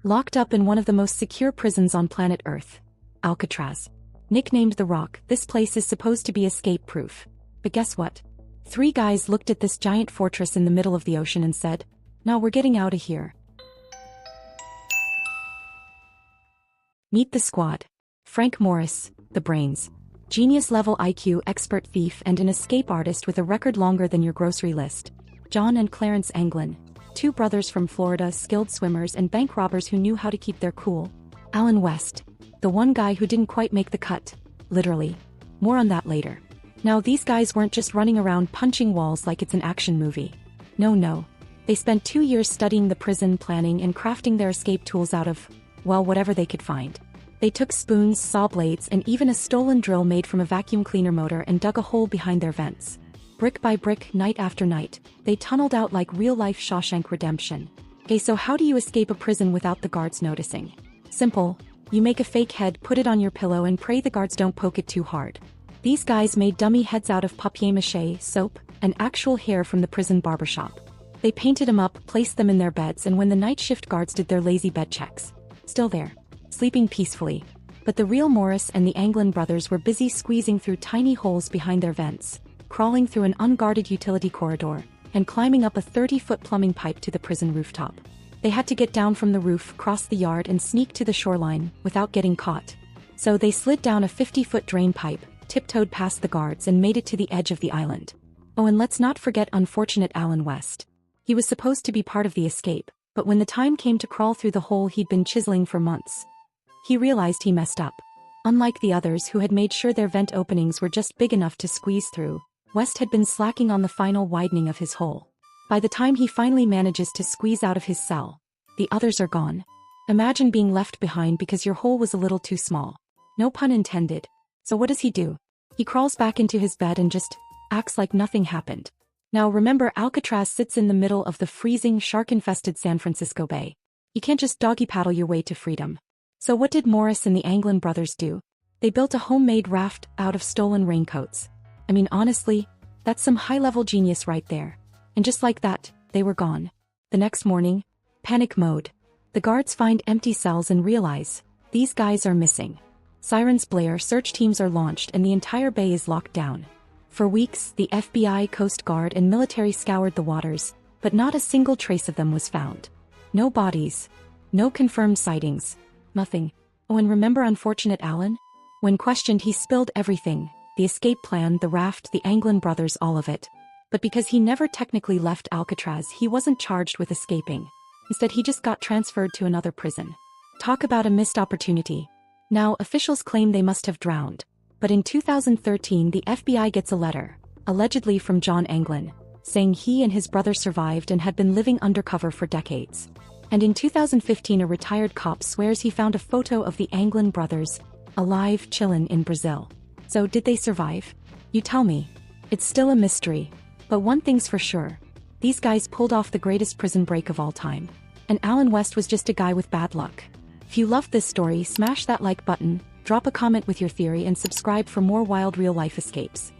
Locked up in one of the most secure prisons on planet Earth, Alcatraz. Nicknamed the Rock, this place is supposed to be escape-proof. But guess what? 3 guys looked at this giant fortress in the middle of the ocean and said, "No, we're getting out of here." Meet the squad. Frank Morris, the brains. Genius-level IQ expert thief and an escape artist with a record longer than your grocery list. John and Clarence Anglin, 2 brothers from Florida, skilled swimmers and bank robbers who knew how to keep their cool. Alan West, the one guy who didn't quite make the cut. Literally. More on that later. Now these guys weren't just running around punching walls like it's an action movie. No. They spent 2 years studying the prison, planning and crafting their escape tools out of, well, whatever they could find. They took spoons, saw blades, and even a stolen drill made from a vacuum cleaner motor and dug a hole behind their vents. Brick by brick, night after night, they tunneled out like real-life Shawshank Redemption. Okay, so how do you escape a prison without the guards noticing? Simple. You make a fake head, put it on your pillow and pray the guards don't poke it too hard. These guys made dummy heads out of papier-mâché, soap, and actual hair from the prison barbershop. They painted them up, placed them in their beds, and when the night shift guards did their lazy bed checks, still there, sleeping peacefully. But the real Morris and the Anglin brothers were busy squeezing through tiny holes behind their vents, crawling through an unguarded utility corridor, and climbing up a 30-foot plumbing pipe to the prison rooftop. They had to get down from the roof, cross the yard and sneak to the shoreline without getting caught. So they slid down a 50-foot drain pipe, tiptoed past the guards and made it to the edge of the island. Oh, and let's not forget unfortunate Alan West. He was supposed to be part of the escape, but when the time came to crawl through the hole he'd been chiseling for months, he realized he messed up. Unlike the others who had made sure their vent openings were just big enough to squeeze through, West had been slacking on the final widening of his hole. By the time he finally manages to squeeze out of his cell, the others are gone. Imagine being left behind because your hole was a little too small. No pun intended. So what does he do? He crawls back into his bed and just acts like nothing happened. Now remember, Alcatraz sits in the middle of the freezing, shark-infested San Francisco Bay. You can't just doggy paddle your way to freedom. So what did Morris and the Anglin brothers do? They built a homemade raft out of stolen raincoats. I mean, honestly, that's some high-level genius right there. And just like that, they were gone. The next morning, panic mode. The guards find empty cells and realize, these guys are missing. Sirens blare, search teams are launched and the entire bay is locked down. For weeks, the FBI, Coast Guard and military scoured the waters, but not a single trace of them was found. No bodies. No confirmed sightings. Nothing. Oh, and remember unfortunate Alan? When questioned, he spilled everything. The escape plan, the raft, the Anglin brothers, all of it. But because he never technically left Alcatraz, he wasn't charged with escaping. Instead, he just got transferred to another prison. Talk about a missed opportunity. Now, officials claim they must have drowned. But in 2013, the FBI gets a letter, allegedly from John Anglin, saying he and his brother survived and had been living undercover for decades. And in 2015, a retired cop swears he found a photo of the Anglin brothers, alive, chillin' in Brazil. So did they survive? You tell me. It's still a mystery. But one thing's for sure. These guys pulled off the greatest prison break of all time. And Alan West was just a guy with bad luck. If you loved this story, smash that like button, drop a comment with your theory and subscribe for more wild real-life escapes.